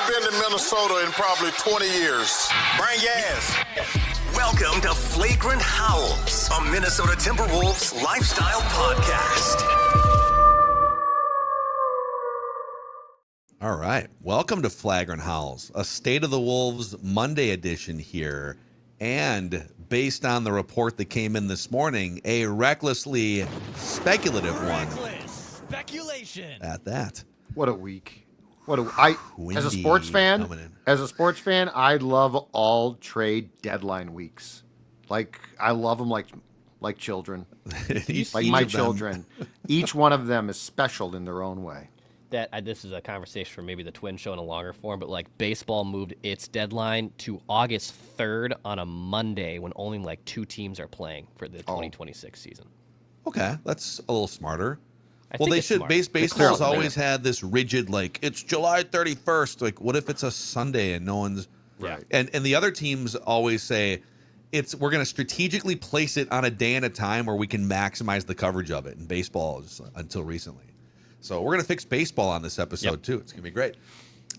ain't been to Minnesota in probably 20 years. Brian Yaz. Welcome to Flagrant Howls, a Minnesota Timberwolves lifestyle podcast. All right. Welcome to Flagrant Howls, a State of the Wolves Monday edition here. And based on the report that came in this morning, a recklessly speculative one. Reckless speculation. At that. What a week. As a sports fan, I love all trade deadline weeks. Like, I love them like children. Like my children. Each one of them is special in their own way. This is a conversation for maybe the Twin Show in a longer form, but like baseball moved its deadline to August 3rd on a Monday when only like 2 teams are playing for the 2026 season. Okay, that's a little smarter. Well, they should. Smart. Baseball's always had this rigid, like, it's July 31st. Like, what if it's a Sunday and no one's... Right. And the other teams always say, we're going to strategically place it on a day and a time where we can maximize the coverage of it. And baseball is until recently. So we're going to fix baseball on this episode, too. It's going to be great.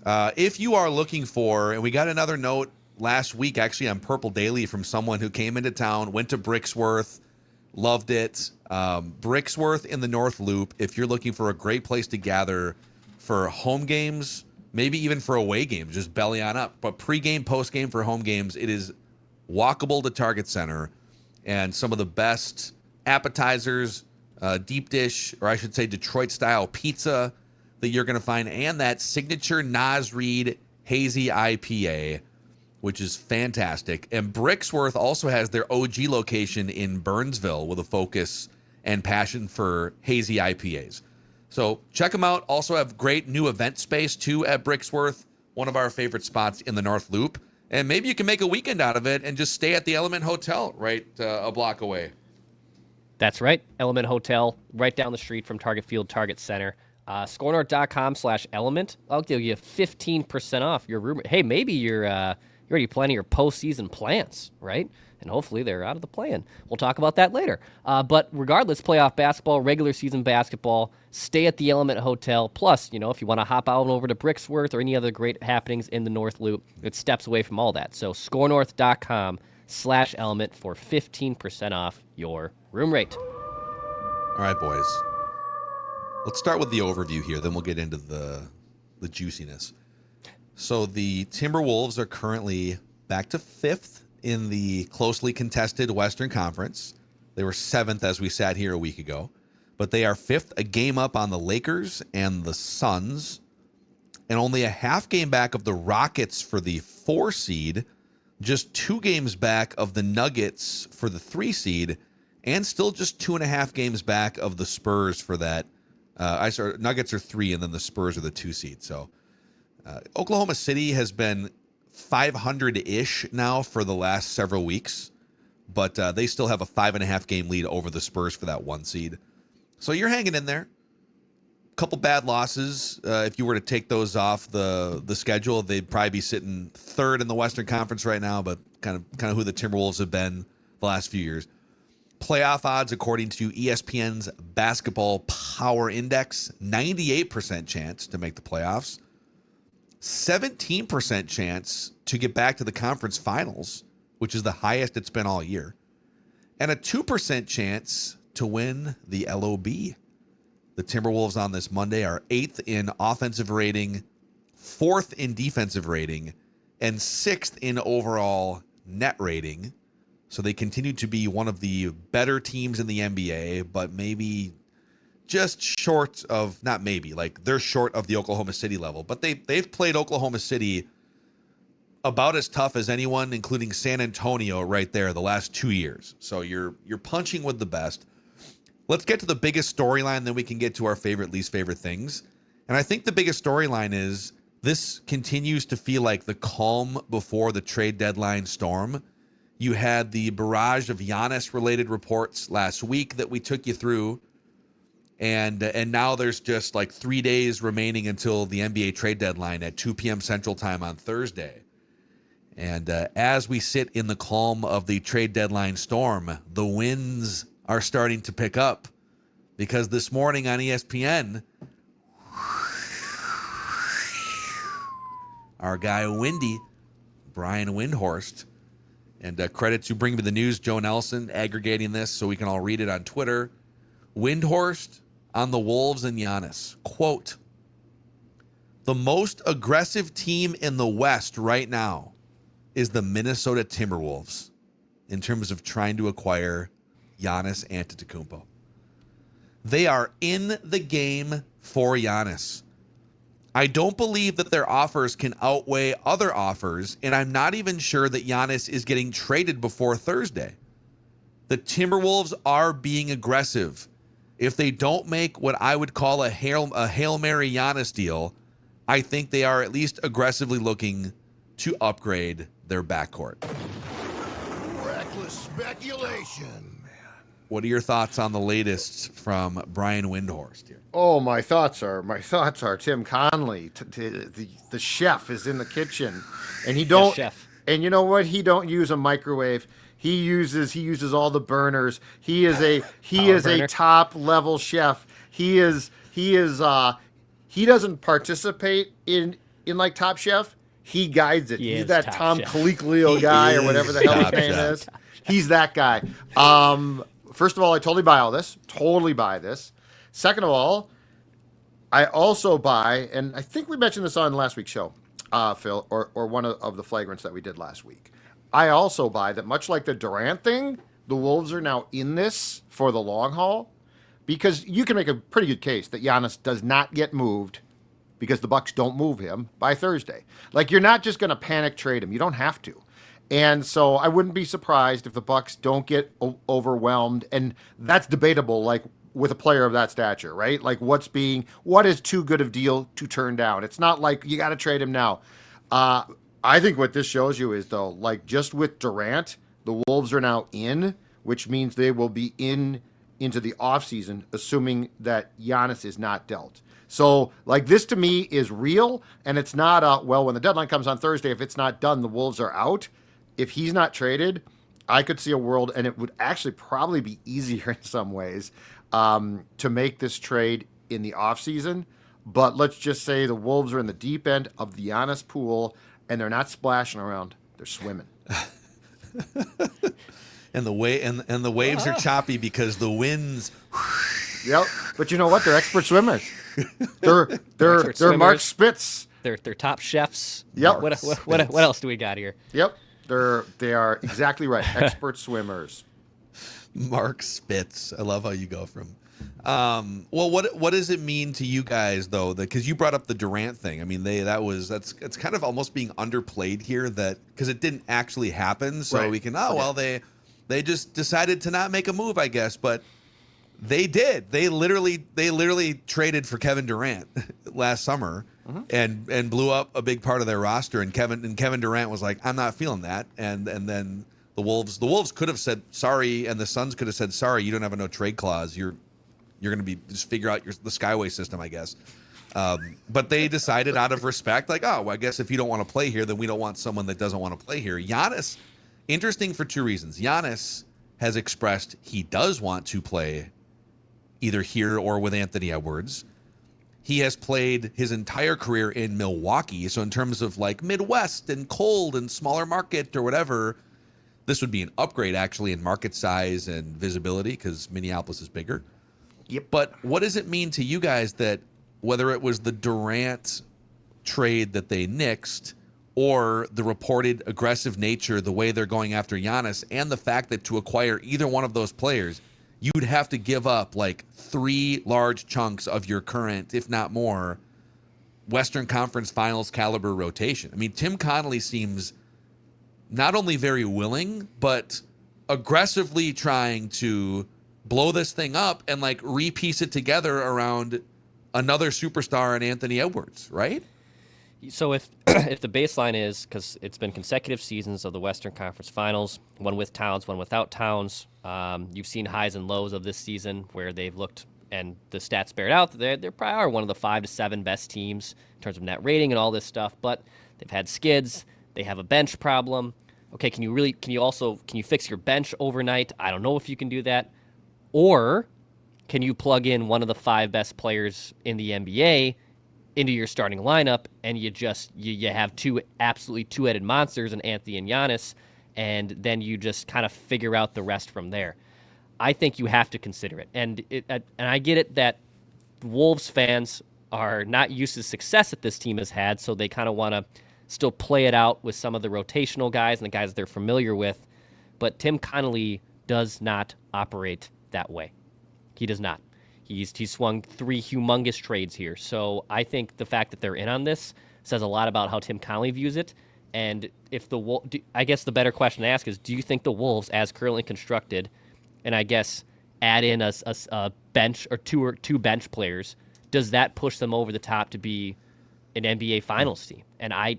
If you are looking for, and we got another note last week, actually, on Purple Daily from someone who came into town, went to Brixworth, loved it. Brixworth in the North Loop, if you're looking for a great place to gather for home games, maybe even for away games, just belly on up. But pregame, postgame for home games, it is walkable to Target Center. And some of the best appetizers, deep dish, or I should say Detroit-style pizza that you're going to find, and that signature Nas Reed Hazy IPA, which is fantastic. And Brixworth also has their OG location in Burnsville with a focus and passion for hazy IPAs. So check them out. Also have great new event space, too, at Brixworth, one of our favorite spots in the North Loop. And maybe you can make a weekend out of it and just stay at the Element Hotel right a block away. That's right. Element Hotel, right down the street from Target Field, Target Center. Scorenorth.com/element. I'll give you 15% off your room. Hey, maybe you're already planning your postseason plans, right? And hopefully they're out of the plan. We'll talk about that later. But regardless, playoff basketball, regular season basketball, stay at the Element Hotel. Plus, if you want to hop out over to Brixworth or any other great happenings in the North Loop, it's steps away from all that. So scorenorth.com/element for 15% off your room rate. All right, boys. Let's start with the overview here, then we'll get into the juiciness. So the Timberwolves are currently back to 5th in the closely contested Western Conference. They were 7th as we sat here a week ago, but they are 5th, a game up on the Lakers and the Suns, and only a half game back of the Rockets for the 4 seed, just 2 games back of the Nuggets for the 3 seed, and still just 2.5 games back of the Spurs for that. Nuggets are 3, and then the Spurs are the 2 seed. So Oklahoma City has been 500-ish now for the last several weeks, but they still have a 5.5 game lead over the Spurs for that 1 seed. So you're hanging in there. Couple bad losses. If you were to take those off the schedule, they'd probably be sitting 3rd in the Western Conference right now, but kind of who the Timberwolves have been the last few years. Playoff odds, according to ESPN's Basketball Power Index, 98% chance to make the playoffs, 17% chance to get back to the conference finals, which is the highest it's been all year, and a 2% chance to win the LOB. The Timberwolves on this Monday are 8th in offensive rating, 4th in defensive rating, and 6th in overall net rating. So they continue to be one of the better teams in the NBA, but maybe just short of, not maybe, like they're short of the Oklahoma City level. But they've played Oklahoma City about as tough as anyone, including San Antonio right there the last 2 years. So you're punching with the best. Let's get to the biggest storyline, then we can get to our favorite, least favorite things. And I think the biggest storyline is this continues to feel like the calm before the trade deadline storm. You had the barrage of Giannis-related reports last week that we took you through, and now there's just like 3 days remaining until the NBA trade deadline at 2 p.m. Central Time on Thursday. And as we sit in the calm of the trade deadline storm, the winds are starting to pick up, because this morning on ESPN, our guy Windy, Brian Windhorst. And credit to Bring Me the News, Joe Nelson, aggregating this so we can all read it on Twitter. Windhorst on the Wolves and Giannis. Quote, the most aggressive team in the West right now is the Minnesota Timberwolves in terms of trying to acquire Giannis Antetokounmpo. They are in the game for Giannis. I don't believe that their offers can outweigh other offers, and I'm not even sure that Giannis is getting traded before Thursday. The Timberwolves are being aggressive. If they don't make what I would call a Hail Mary Giannis deal, I think they are at least aggressively looking to upgrade their backcourt. Reckless speculation. What are your thoughts on the latest from Brian Windhorst here? Oh, my thoughts are Tim Conley, the chef, is in the kitchen, and he don't. Chef. And you know what? He don't use a microwave. He uses all the burners. He is a top level chef. He doesn't participate in like Top Chef. He guides it. He's that Tom Colicchio guy or whatever the hell his name is. He's that guy. First of all, I totally buy all this. Totally buy this. Second of all, I also buy, and I think we mentioned this on last week's show, Phil, or one of the flagrants that we did last week. I also buy that much like the Durant thing, the Wolves are now in this for the long haul, because you can make a pretty good case that Giannis does not get moved because the Bucks don't move him by Thursday. Like, you're not just going to panic trade him. You don't have to. And so I wouldn't be surprised if the Bucks don't get overwhelmed, and that's debatable, like with a player of that stature, right? Like what is too good of deal to turn down? It's not like you got to trade him now. I think what this shows you is, though, like just with Durant, the Wolves are now in, which means they will be into the offseason, assuming that Giannis is not dealt. So, like, this to me is real, and it's not, when the deadline comes on Thursday, if it's not done, the Wolves are out. If he's not traded, I could see a world, and it would actually probably be easier in some ways to make this trade in the offseason. But let's just say the Wolves are in the deep end of the Giannis pool, and they're not splashing around. They're swimming. And the waves are choppy because the winds. Yep. But you know what? They're expert swimmers. They're Mark Spitz. They're top chefs. Yep. What else do we got here? Yep. They are exactly right. Expert swimmers. Mark Spitz. I love how you go from. Well, what does it mean to you guys though? Because you brought up the Durant thing. I mean, that's kind of almost being underplayed here. That because it didn't actually happen, so right. we can. Oh well, they just decided to not make a move, I guess, but. They did. They literally traded for Kevin Durant last summer, and blew up a big part of their roster. And Kevin Durant was like, "I'm not feeling that." And then the Wolves could have said sorry, and the Suns could have said sorry. You don't have a no trade clause. You're going to be just figure out the Skyway system, I guess. But they decided out of respect, like, oh, well, I guess if you don't want to play here, then we don't want someone that doesn't want to play here. Giannis, interesting for two reasons. Giannis has expressed he does want to play either here or with Anthony Edwards. He has played his entire career in Milwaukee. So in terms of like Midwest and cold and smaller market or whatever, this would be an upgrade actually in market size and visibility because Minneapolis is bigger. Yep. But what does it mean to you guys that whether it was the Durant trade that they nixed or the reported aggressive nature, the way they're going after Giannis, and the fact that to acquire either one of those players, you'd have to give up like 3 large chunks of your current, if not more, Western Conference Finals caliber rotation. I mean, Tim Connolly seems not only very willing, but aggressively trying to blow this thing up and like repiece it together around another superstar in Anthony Edwards, right? So if the baseline is, because it's been consecutive seasons of the Western Conference Finals, one with Towns, one without Towns. You've seen highs and lows of this season where they've looked, and the stats bear it out, they probably are one of the 5 to 7 best teams in terms of net rating and all this stuff, but they've had skids. They have a bench problem. Okay, can you fix your bench overnight? I don't know if you can do that. Or can you plug in one of the 5 best players in the NBA into your starting lineup, and you have two absolutely two-headed monsters in Anthony and Giannis, and then you just kind of figure out the rest from there. I think you have to consider it, and I get it that Wolves fans are not used to the success that this team has had, so they kind of want to still play it out with some of the rotational guys and the guys they're familiar with. But Tim Connolly does not operate that way. He does not. He's swung 3 humongous trades here. So I think the fact that they're in on this says a lot about how Tim Connolly views it. And if I guess the better question to ask is, do you think the Wolves, as currently constructed, and I guess add in a bench or two bench players, does that push them over the top to be an NBA Finals team? And I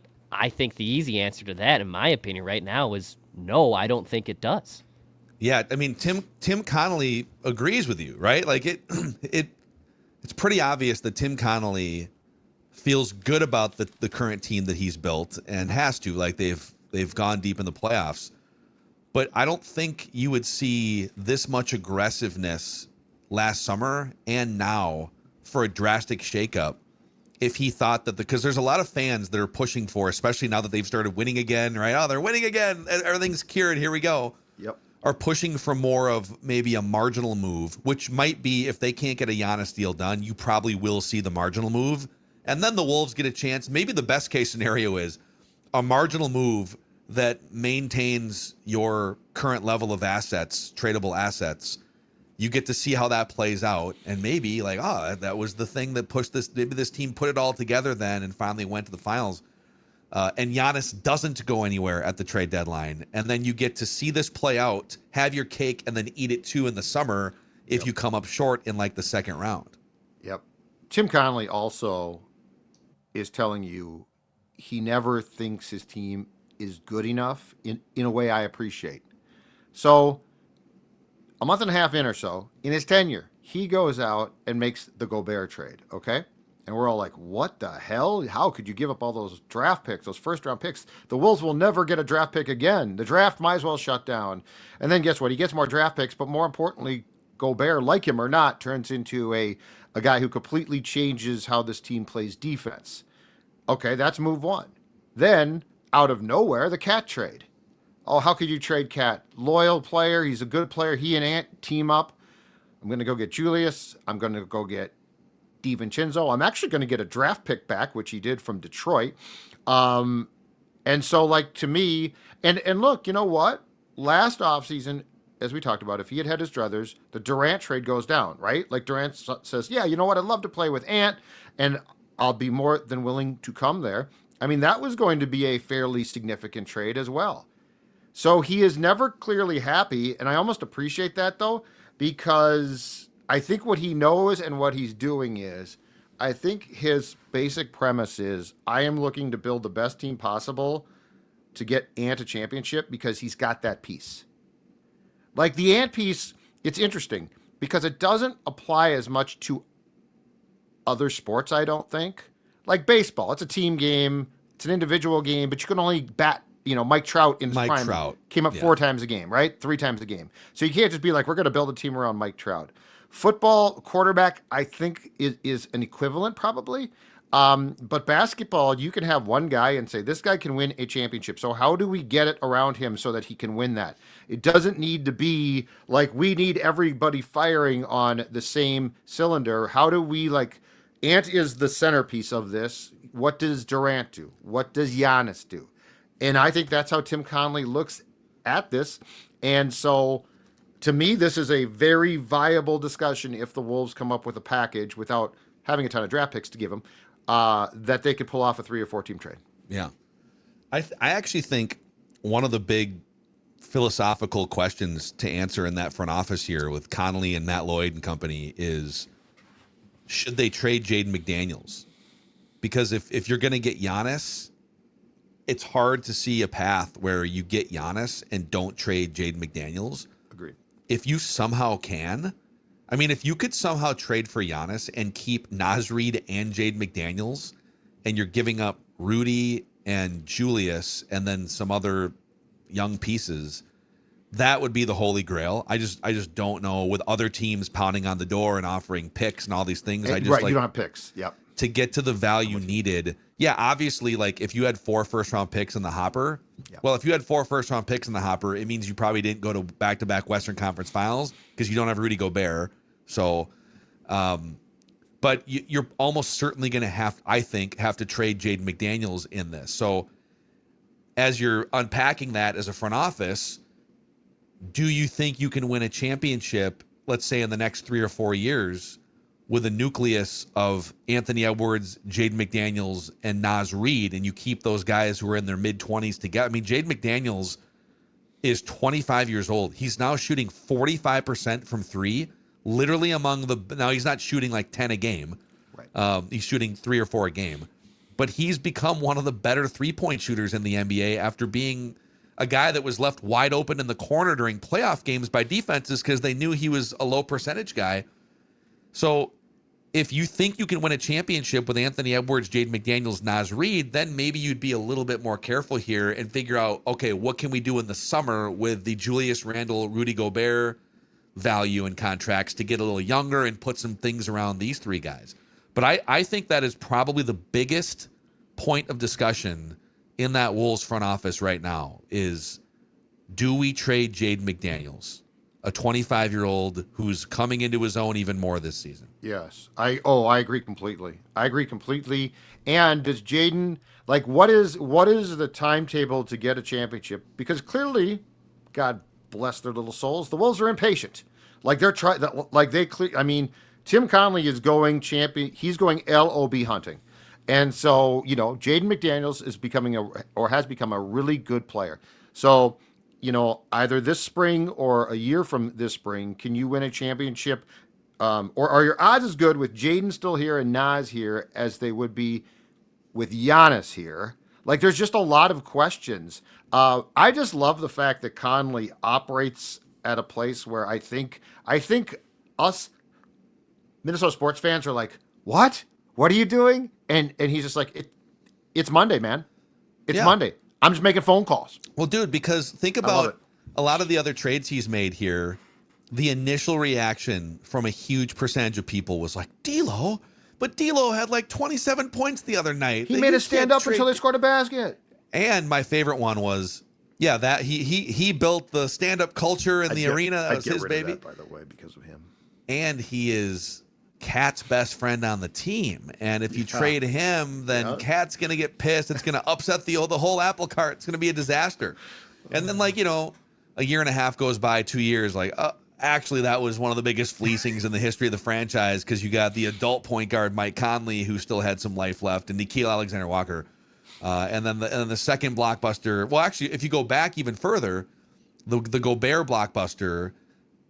think the easy answer to that, in my opinion, right now is no. I don't think it does. Yeah, I mean, Tim Connolly agrees with you, right? Like it's pretty obvious that Tim Connolly feels good about the current team that he's built and has to. Like they've gone deep in the playoffs, but I don't think you would see this much aggressiveness last summer and now for a drastic shakeup if he thought that because there's a lot of fans that are pushing for, especially now that they've started winning again, right? Oh, they're winning again. Everything's cured. Here we go. Yep. Are pushing for more of maybe a marginal move, which might be if they can't get a Giannis deal done, you probably will see the marginal move. And then the Wolves get a chance. Maybe the best case scenario is a marginal move that maintains your current level of assets, tradable assets. You get to see how that plays out. And maybe like, that was the thing that pushed this. Maybe this team put it all together then and finally went to the finals. And Giannis doesn't go anywhere at the trade deadline. And then you get to see this play out, have your cake, and then eat it too in the summer if you come up short in like the second round. Yep. Tim Connolly also is telling you he never thinks his team is good enough in a way I appreciate. So a month and a half in or so, in his tenure, he goes out and makes the Gobert trade, okay? And we're all like, what the hell? How could you give up all those draft picks, those first-round picks? The Wolves will never get a draft pick again. The draft might as well shut down. And then guess what? He gets more draft picks, but more importantly, Gobert, like him or not, turns into a guy who completely changes how this team plays defense. Okay, that's move one. Then, out of nowhere, the Cat trade. Oh, how could you trade Cat? Loyal player. He's a good player. He and Ant team up. I'm going to go get Julius. I'm going to go get DiVincenzo. I'm actually going to get a draft pick back, which he did from Detroit. And so, like, to me, and look, you know what? Last offseason, as we talked about, if he had had his druthers, the Durant trade goes down, right? Like, Durant says, yeah, you know what? I'd love to play with Ant, and I'll be more than willing to come there. I mean, that was going to be a fairly significant trade as well. So he is never clearly happy, and I almost appreciate that, though, because I think what he knows and what he's doing is, I think his basic premise is, I am looking to build the best team possible to get Ant a championship because he's got that piece. Like the Ant piece, it's interesting because it doesn't apply as much to other sports, I don't think. Like baseball, it's a team game, it's an individual game, but you can only bat, Mike Trout in his prime came up 4 times a game, right? 3 times a game. So you can't just be like, we're going to build a team around Mike Trout. Football, quarterback, I think is an equivalent probably. But basketball, you can have one guy and say, this guy can win a championship. So how do we get it around him so that he can win that? It doesn't need to be like we need everybody firing on the same cylinder. How do we Ant is the centerpiece of this. What does Durant do? What does Giannis do? And I think that's how Tim Connolly looks at this. And so to me, this is a very viable discussion if the Wolves come up with a package without having a ton of draft picks to give them, that they could pull off a 3 or 4 team trade. Yeah. I actually think one of the big philosophical questions to answer in that front office here with Connolly and Matt Lloyd and company is, should they trade Jaden McDaniels? Because if you're going to get Giannis, it's hard to see a path where you get Giannis and don't trade Jaden McDaniels. Agreed. If you somehow can, if you could somehow trade for Giannis and keep Naz Reid and Jaden McDaniels, and you're giving up Rudy and Julius and then some other young pieces, that would be the holy grail. I just don't know, with other teams pounding on the door and offering picks and all these things. You don't have picks. Yep. to get to the value needed. Yeah, obviously, like if you had 4 first-round picks in the hopper, well, if you had 4 first-round picks in the hopper, it means you probably didn't go to back-to-back Western Conference Finals because you don't have Rudy Gobert. So, but you're almost certainly going to have to trade Jaden McDaniels in this. So, as you're unpacking that as a front office, do you think you can win a championship, let's say in the next 3 or 4 years, with a nucleus of Anthony Edwards, Jaden McDaniels, and Naz Reid, and you keep those guys who are in their mid-20s together? I mean, Jaden McDaniels is 25 years old. He's now shooting 45% from 3, literally now he's not shooting like 10 a game. Right. He's shooting 3 or 4 a game. But he's become one of the better three-point shooters in the NBA after being a guy that was left wide open in the corner during playoff games by defenses because they knew he was a low percentage guy. So if you think you can win a championship with Anthony Edwards, Jaden McDaniels, Naz Reid, then maybe you'd be a little bit more careful here and figure out, okay, what can we do in the summer with the Julius Randle, Rudy Gobert value and contracts to get a little younger and put some things around these 3 guys. But I think that is probably the biggest point of discussion in that Wolves front office right now is, do we trade Jaden McDaniels, a 25-year-old who's coming into his own even more this season? Yes. I agree completely. And does Jaden, like, what is the timetable to get a championship? Because clearly, God bless their little souls, the Wolves are impatient. Like they're trying, like they clear. I mean, Tim Connelly is going champion. He's going LOB hunting. And so, Jaden McDaniels is has become a really good player. So, either this spring or a year from this spring, can you win a championship? Or are your odds as good with Jaden still here and Naz here as they would be with Giannis here? Like, there's just a lot of questions. I just love the fact that Conley operates at a place where I think us Minnesota sports fans are like, what? What are you doing? And he's just like, it's Monday, man. It's Monday. I'm just making phone calls. Well, dude, because think about a lot of the other trades he's made here. The initial reaction from a huge percentage of people was like, D'Lo? But D'Lo had like 27 points the other night. He made us stand up until they scored a basket. And my favorite one was, that he built the stand-up culture in the arena. That was his baby. Of that, by the way, because of him. And he is Cat's best friend on the team, and if you trade him, then Cat's gonna get pissed. It's gonna upset the whole apple cart. It's gonna be a disaster. And then, like, a year and a half goes by, 2 years, like, actually that was one of the biggest fleecings in the history of the franchise, because you got the adult point guard Mike Conley, who still had some life left, and Nickeil Alexander-Walker, and then the second blockbuster. Well, actually, if you go back even further, the Gobert blockbuster,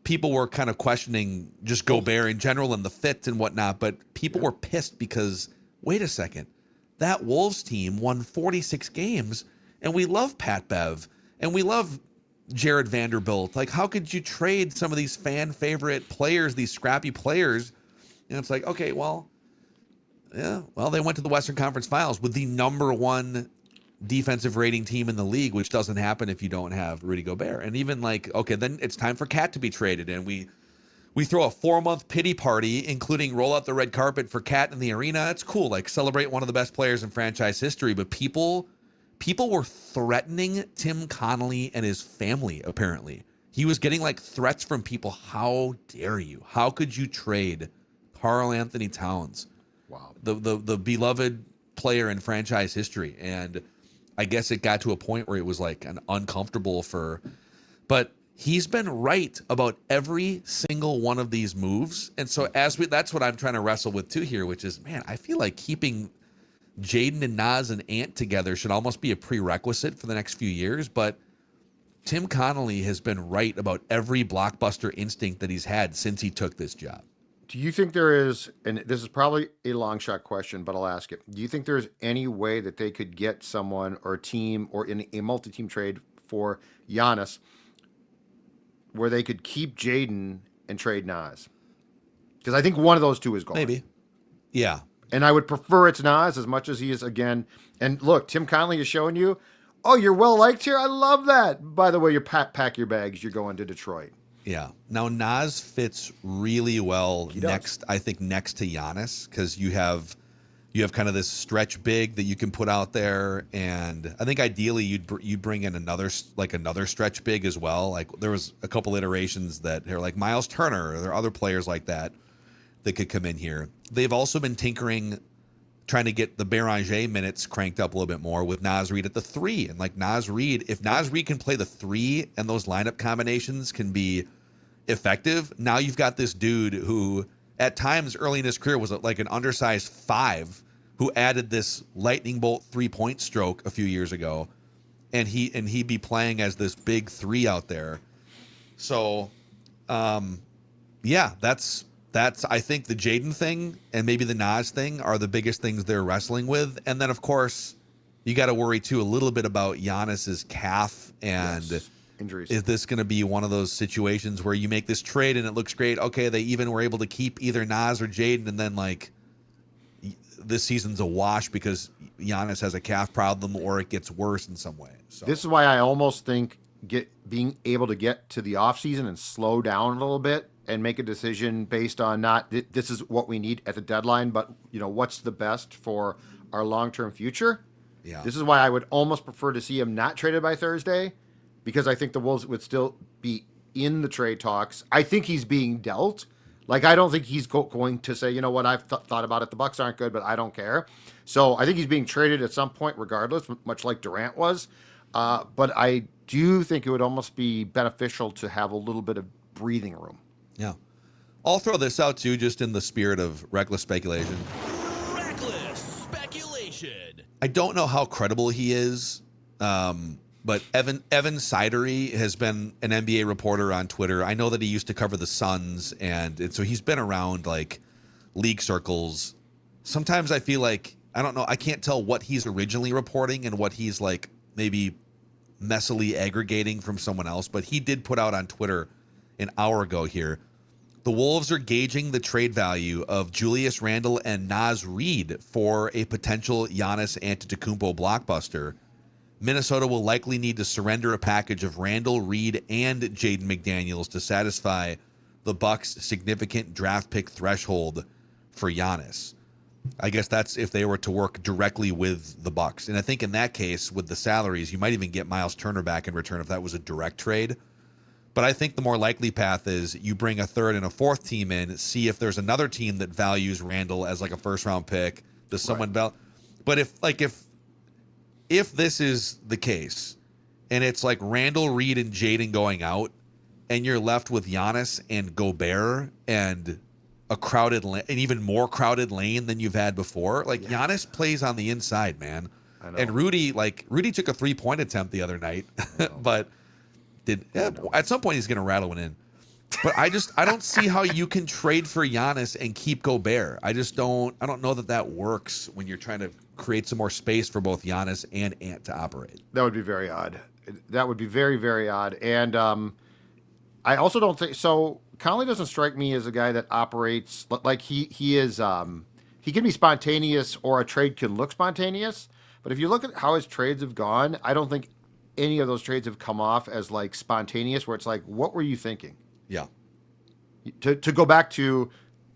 people were kind of questioning just Gobert in general and the fit and whatnot, but people were pissed because, wait a second, that Wolves team won 46 games, and we love Pat Bev, and we love Jared Vanderbilt. Like, how could you trade some of these fan favorite players, these scrappy players? And it's like, okay, they went to the Western Conference Finals with the number 1 defensive rating team in the league, which doesn't happen if you don't have Rudy Gobert. And even like, okay, then it's time for Cat to be traded, and we throw a 4-month pity party, including roll out the red carpet for Cat in the arena. That's cool, like celebrate one of the best players in franchise history. But people were threatening Tim Connelly and his family. Apparently he was getting like threats from people. How dare you? How could you trade Karl Anthony Towns, the beloved player in franchise history? And I guess it got to a point where it was like an uncomfortable but he's been right about every single one of these moves. And so that's what I'm trying to wrestle with too here, which is, man, I feel like keeping Jaden and Naz and Ant together should almost be a prerequisite for the next few years. But Tim Connelly has been right about every blockbuster instinct that he's had since he took this job. Do you think there is, and this is probably a long shot question, but I'll ask it. Do you think there's any way that they could get someone or a team or in a multi-team trade for Giannis where they could keep Jaden and trade Naz? Because I think one of those two is gone. Maybe. Yeah. And I would prefer it's Naz as much as he is again. And look, Tim Connelly is showing you, oh, you're well liked here. I love that. By the way, you pack your bags. You're going to Detroit. Yeah. Now Naz fits really well next to Giannis, because you have You have kind of this stretch big that you can put out there, and I think ideally you'd bring in another stretch big as well. Like there was a couple iterations that are like Miles Turner, or there are other players like that could come in here. They've also been tinkering, trying to get the Beranger minutes cranked up a little bit more with Naz Reid at the 3. And like Naz Reid, if Naz Reid can play the 3 and those lineup combinations can be effective, now you've got this dude who at times early in his career was like an undersized 5 who added this lightning bolt 3-point stroke a few years ago, and he'd be playing as this big 3 out there. So, yeah, that's I think the Jaden thing and maybe the Naz thing are the biggest things they're wrestling with, and then of course you got to worry too a little bit about Giannis's calf and injuries. Is this going to be one of those situations where you make this trade and it looks great? Okay, they even were able to keep either Naz or Jaden, and then like this season's a wash because Giannis has a calf problem, or it gets worse in some way. So this is why I almost think being able to get to the offseason and slow down a little bit and make a decision based on not this is what we need at the deadline, but what's the best for our long-term future. Yeah. This is why I would almost prefer to see him not traded by Thursday, because I think the Wolves would still be in the trade talks. I think he's being dealt. Like, I don't think he's going to say, you know what, I've thought about it. The Bucks aren't good, but I don't care. So I think he's being traded at some point regardless, much like Durant was. But I do think it would almost be beneficial to have a little bit of breathing room. Yeah. I'll throw this out, too, just in the spirit of reckless speculation. Reckless speculation. I don't know how credible he is, but Evan Sidery has been an NBA reporter on Twitter. I know that he used to cover the Suns, and so he's been around like league circles. Sometimes I feel like, I don't know, I can't tell what he's originally reporting and what he's like maybe messily aggregating from someone else, but he did put out on Twitter an hour ago here, the Wolves are gauging the trade value of Julius Randle and Naz Reid for a potential Giannis Antetokounmpo blockbuster. Minnesota will likely need to surrender a package of Randle, Reid, and Jaden McDaniels to satisfy the Bucks' significant draft pick threshold for Giannis. I guess that's if they were to work directly with the Bucks. And I think in that case, with the salaries, you might even get Miles Turner back in return if that was a direct trade. But I think the more likely path is you bring a third and a fourth team in, see if there's another team that values Randle as like a first-round pick. Does someone But if this is the case, and it's like Randle, Reid, and Jaden going out, and you're left with Giannis and Gobert and a crowded an even more crowded lane than you've had before, like Giannis plays on the inside, man. I know. And Rudy took a 3-point attempt the other night, but at some point he's going to rattle one in. But I don't see how you can trade for Giannis and keep Gobert. I don't know that works when you're trying to create some more space for both Giannis and Ant to operate. That would be very odd. That would be very, very odd. And I also don't think so. Conley doesn't strike me as a guy that operates like he is. He can be spontaneous, or a trade can look spontaneous. But if you look at how his trades have gone, I don't think any of those trades have come off as like spontaneous, where it's like, what were you thinking? Yeah. To go back to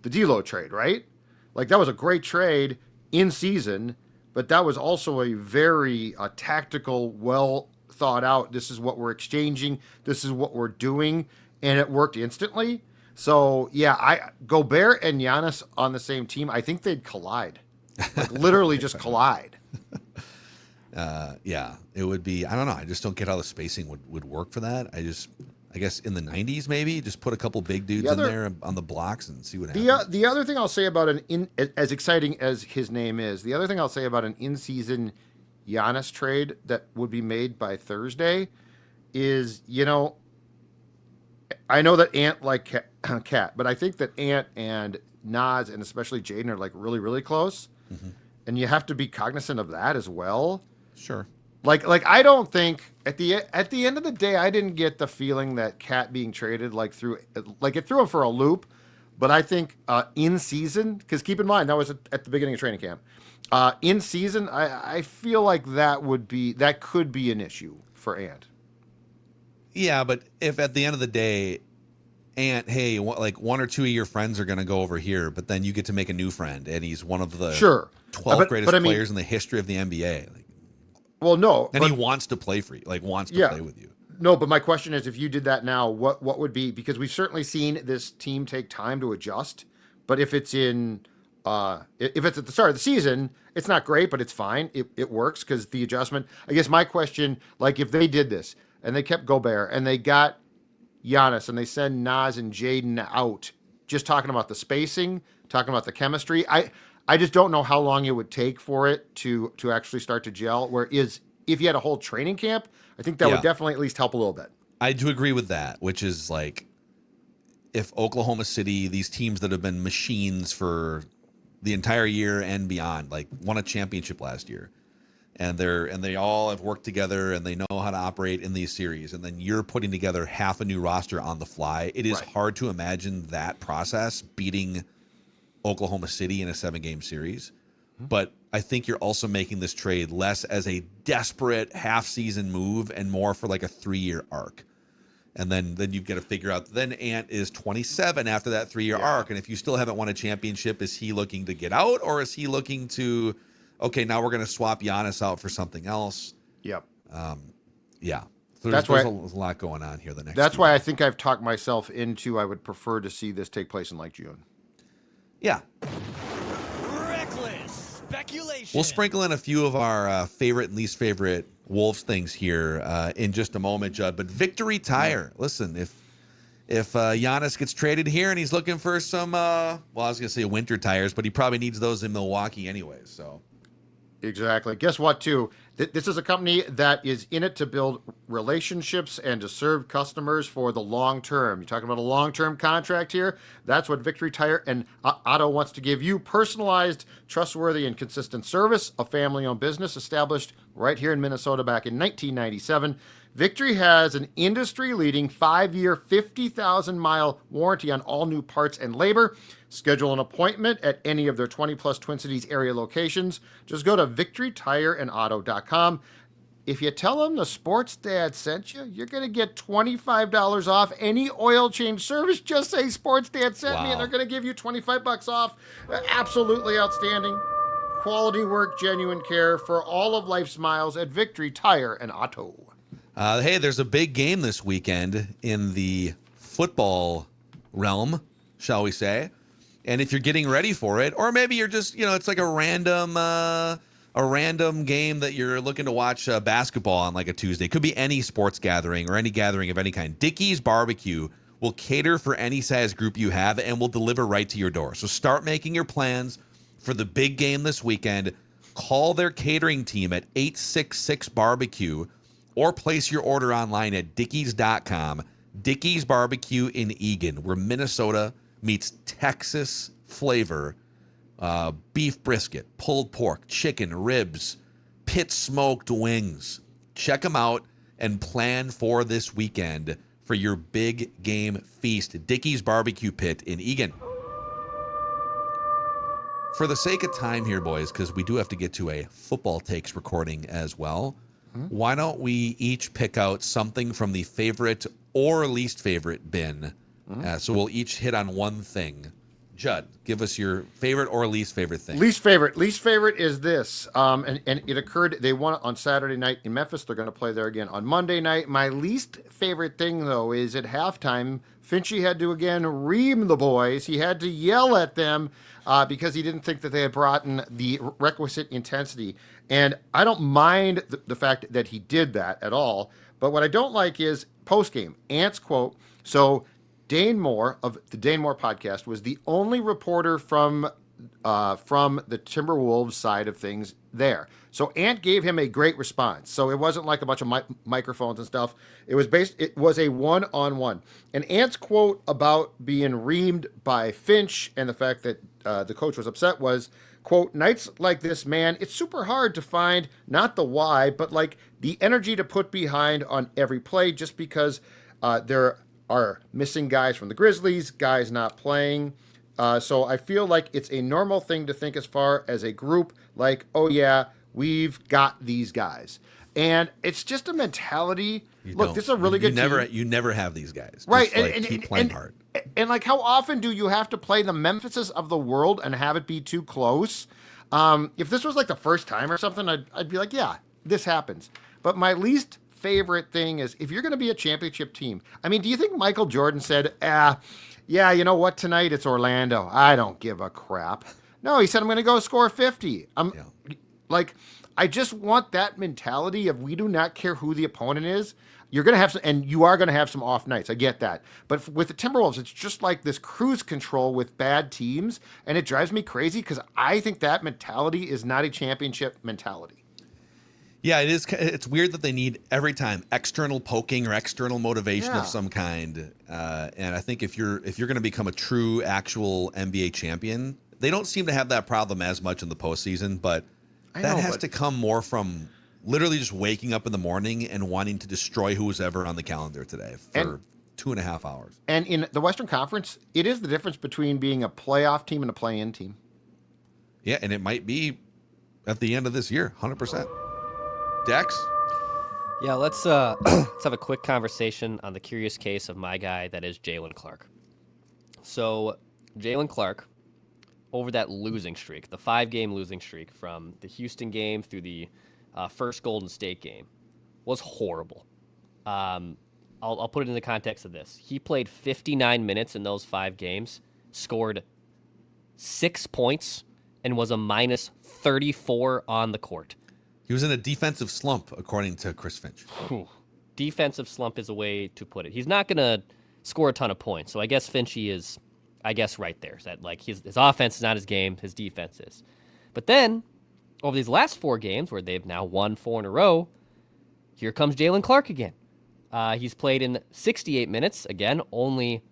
the D'Lo trade, right? Like, that was a great trade in season, but that was also a very tactical, well thought out. This is what we're exchanging. This is what we're doing, and it worked instantly. So yeah, Gobert and Giannis on the same team, I think they'd collide, like literally just collide. Yeah, it would be. I don't know. I just don't get how the spacing would work for that. I guess in the 90s, maybe just put a couple big dudes in there on the blocks and see what happens. The other thing I'll say about as exciting as his name is, the other thing I'll say about an in-season Giannis trade that would be made by Thursday is, I know that Ant like Cat, but I think that Ant and Naz and especially Jaden are like really, really close. Mm-hmm. And you have to be cognizant of that as well. Sure. Like I don't think at the end of the day, I didn't get the feeling that Cat being traded it threw him for a loop. But I think in season, because keep in mind that was at the beginning of training camp. In season, I feel like that could be an issue for Ant. Yeah, but if at the end of the day, Ant, hey, like one or two of your friends are going to go over here, but then you get to make a new friend, and he's one of the Sure. 12 greatest players in the history of the NBA. Like, well, no. And he wants to play for you, like wants to play with you. No, but my question is, if you did that now, what would be, because we've certainly seen this team take time to adjust, but if it's at the start of the season, it's not great, but it's fine. It works because the adjustment. I guess my question, like if they did this and they kept Gobert and they got Giannis and they send Naz and Jaden out, just talking about the spacing, talking about the chemistry, I just don't know how long it would take for it to actually start to gel. Whereas if you had a whole training camp, I think that would definitely at least help a little bit. I do agree with that, which is like if Oklahoma City, these teams that have been machines for the entire year and beyond, like won a championship last year, and they all have worked together and they know how to operate in these series, and then you're putting together half a new roster on the fly. It is hard to imagine that process beating Oklahoma City in a 7-game series. But I think you're also making this trade less as a desperate half-season move and more for like a 3-year arc. And then you've got to figure out, then Ant is 27 after that 3-year arc. And if you still haven't won a championship, is he looking to get out, or is he looking to, okay, now we're going to swap Giannis out for something else? Yep. Yeah. There's a lot going on here the next That's year. why I think I've talked myself into I would prefer to see this take place in like June. Yeah. Speculation. We'll sprinkle in a few of our favorite and least favorite Wolves things here in just a moment, Judd. But Victory Tire. Listen, if Giannis gets traded here and he's looking for some, I was going to say winter tires, but he probably needs those in Milwaukee anyways. So. Exactly. Guess what, too? This is a company that is in it to build relationships and to serve customers for the long term. You're talking about a long-term contract here? That's what Victory Tire and Otto wants to give you. Personalized, trustworthy, and consistent service. A family-owned business established right here in Minnesota back in 1997. Victory has an industry-leading 5-year, 50,000-mile warranty on all new parts and labor. Schedule an appointment at any of their 20-plus Twin Cities area locations. Just go to victorytireandauto.com. If you tell them the Sports Dad sent you, you're going to get $25 off any oil change service. Just say Sports Dad sent me, and they're going to give you $25 off. Absolutely outstanding. Quality work, genuine care for all of life's miles at Victory Tire and Auto. Hey, there's a big game this weekend in the football realm, shall we say. And if you're getting ready for it, or maybe you're just, it's like a random game that you're looking to watch basketball on like a Tuesday. It could be any sports gathering or any gathering of any kind. Dickey's Barbecue will cater for any size group you have and will deliver right to your door. So start making your plans for the big game this weekend. Call their catering team at 866-BARBECUE or place your order online at dickies.com. Dickey's Barbecue in Eagan, where Minnesota meets Texas flavor. Beef brisket, pulled pork, chicken, ribs, pit smoked wings. Check them out and plan for this weekend for your big game feast. Dickey's Barbecue Pit in Eagan. For the sake of time here, boys, because we do have to get to a football takes recording as well, why don't we each pick out something from the favorite or least favorite bin? So we'll each hit on one thing. Judd, give us your favorite or least favorite thing. Least favorite is this. And it occurred, they won on Saturday night in Memphis. They're going to play there again on Monday night. My least favorite thing, though, is at halftime, Finchie had to again ream the boys. He had to yell at them because he didn't think that they had brought in the requisite intensity. And I don't mind the fact that he did that at all. But what I don't like is postgame. Ant's quote. So Dane Moore of the Dane Moore podcast was the only reporter from the Timberwolves side of things there. So Ant gave him a great response. So it wasn't like a bunch of microphones and stuff. It was a one-on-one. And Ant's quote about being reamed by Finch and the fact that the coach was upset was, quote, "Nights like this, man, it's super hard to find not the why, but like the energy to put behind on every play, just because there are missing guys from the Grizzlies, guys not playing. So I feel like it's a normal thing to think as far as a group, like, oh yeah, we've got these guys." And it's just a mentality. You Look, don't. this is a really good team. You never have these guys. Right. Just, keep playing hard. And like, how often do you have to play the Memphises of the world and have it be too close? If this was like the first time or something, I'd be like, yeah, this happens. But my least favorite thing is if you're going to be a championship team. I mean, do you think Michael Jordan said, yeah, you know what, tonight it's Orlando. I don't give a crap. No, he said, I'm going to go score 50. Like, I just want that mentality of we do not care who the opponent is. You're going to have some, and you are going to have some off nights. I get that. But with the Timberwolves, it's just like this cruise control with bad teams, and it drives me crazy because I think that mentality is not a championship mentality. Yeah, it is. It's weird that they need every time external poking or external motivation of some kind. And I think if you're going to become a true, actual NBA champion, they don't seem to have that problem as much in the postseason. But that has to come more from literally just waking up in the morning and wanting to destroy who was ever on the calendar today for 2.5 hours. And in the Western Conference, it is the difference between being a playoff team and a play-in team. Yeah, and it might be at the end of this year, 100%. Dex? Yeah, let's have a quick conversation on the curious case of my guy that is Jalen Clark. So Jalen Clark, over that losing streak, the 5-game losing streak from the Houston game through the first Golden State game, was horrible. I'll put it in the context of this. He played 59 minutes in those 5 games, scored 6 points, and was a minus 34 on the court. He was in a defensive slump, according to Chris Finch. Defensive slump is a way to put it. He's not going to score a ton of points, so I guess Finchy is, right there. That like his offense is not his game, his defense is. But then, over these last 4 games, where they've now won 4 in a row, here comes Jalen Clark again. He's played in 68 minutes, again, only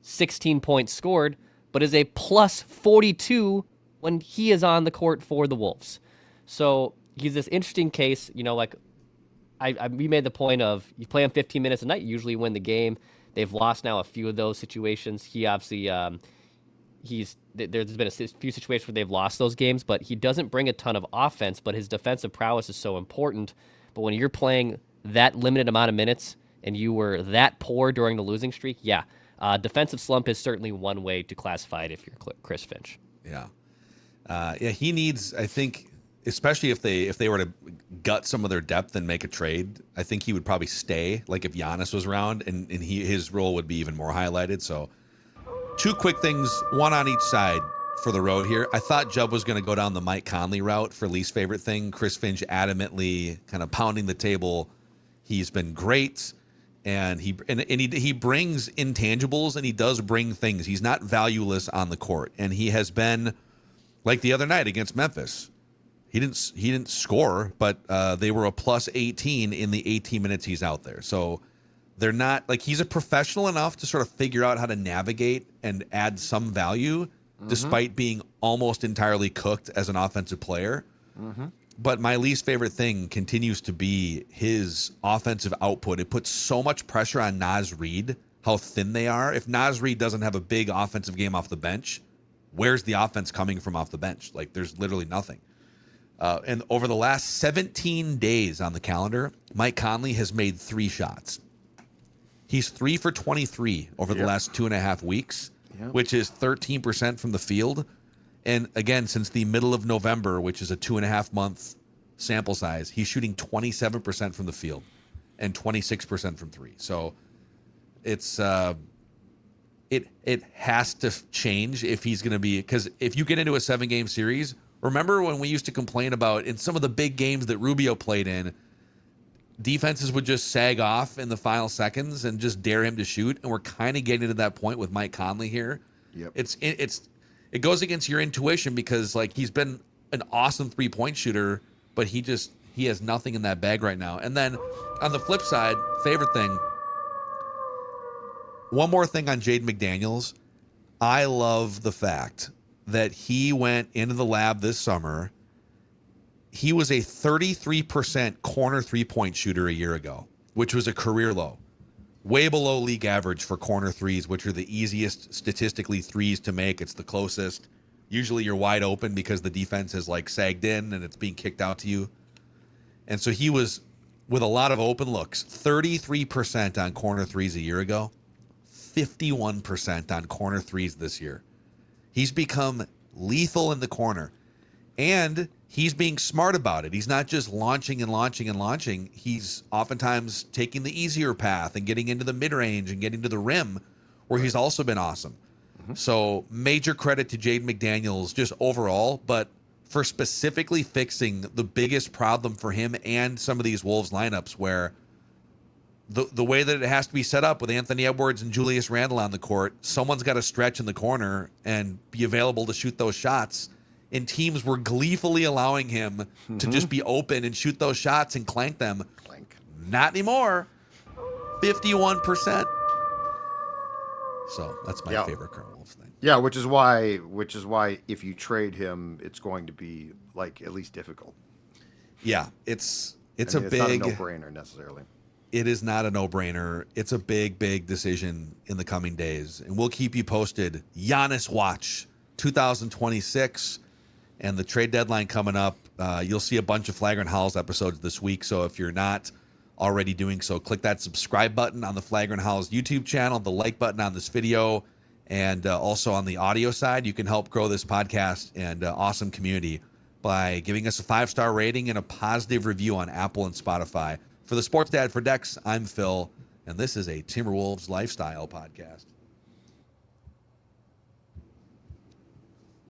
16 points scored, but is a plus 42 when he is on the court for the Wolves. So he's this interesting case, like we made the point of you play him 15 minutes a night, you usually win the game. They've lost now a few of those situations. He obviously, there's been a few situations where they've lost those games, but he doesn't bring a ton of offense, but his defensive prowess is so important. But when you're playing that limited amount of minutes and you were that poor during the losing streak, defensive slump is certainly one way to classify it if you're Chris Finch. Yeah. He needs, I think, especially if they were to gut some of their depth and make a trade, I think he would probably stay, like if Giannis was around, and his role would be even more highlighted. So 2 quick things, one on each side for the road here. I thought Jubb was going to go down the Mike Conley route for least favorite thing. Chris Finch adamantly kind of pounding the table. He's been great, and he brings intangibles, and he does bring things. He's not valueless on the court, and he has been like the other night against Memphis. He didn't score, but they were a plus 18 in the 18 minutes he's out there. So they're not like he's a professional enough to sort of figure out how to navigate and add some value, despite being almost entirely cooked as an offensive player. But my least favorite thing continues to be his offensive output. It puts so much pressure on Naz Reid, how thin they are. If Naz Reid doesn't have a big offensive game off the bench, where's the offense coming from off the bench? Like, there's literally nothing. And over the last 17 days on the calendar, Mike Conley has made 3 shots. He's 3 for 23 over the last 2.5 weeks, which is 13% from the field. And again, since the middle of November, which is a 2.5 month sample size, he's shooting 27% from the field and 26% from 3. So it's it has to change if he's going to be, because if you get into a 7-game series, remember when we used to complain about in some of the big games that Rubio played in, defenses would just sag off in the final seconds and just dare him to shoot, and we're kind of getting to that point with Mike Conley here. It goes against your intuition because like he's been an awesome 3-point shooter, but he has nothing in that bag right now. And then on the flip side, favorite thing, one more thing on Jaden McDaniels. I love the fact that he went into the lab this summer. He was a 33% corner 3-point shooter a year ago, which was a career low. Way below league average for corner threes, which are the easiest statistically threes to make. It's the closest. Usually you're wide open because the defense has like sagged in and it's being kicked out to you. And so he was with a lot of open looks. 33% on corner threes a year ago, 51% on corner threes this year. He's become lethal in the corner, and he's being smart about it. He's not just launching and launching and launching. He's oftentimes taking the easier path and getting into the mid-range and getting to the rim, where he's also been awesome. So major credit to Jaden McDaniels just overall, but for specifically fixing the biggest problem for him and some of these Wolves lineups, where the way that it has to be set up with Anthony Edwards and Julius Randle on the court, someone's got to stretch in the corner and be available to shoot those shots. And teams were gleefully allowing him to just be open and shoot those shots and clank them. Not anymore. 51%. So that's my favorite current Wolves thing. Yeah, which is why if you trade him, it's going to be like at least difficult. Yeah, it's not a no-brainer necessarily. It is not a no-brainer. It's a big, big decision in the coming days, and we'll keep you posted. Giannis Watch 2026, and the trade deadline coming up. You'll see a bunch of Flagrant Howls episodes this week. So if you're not already doing so, click that subscribe button on the Flagrant Howls YouTube channel, the like button on this video, and also on the audio side. You can help grow this podcast and awesome community by giving us a 5-star rating and a positive review on Apple and Spotify. For the Sports Dad for Dex, I'm Phil, and this is a Timberwolves Lifestyle Podcast.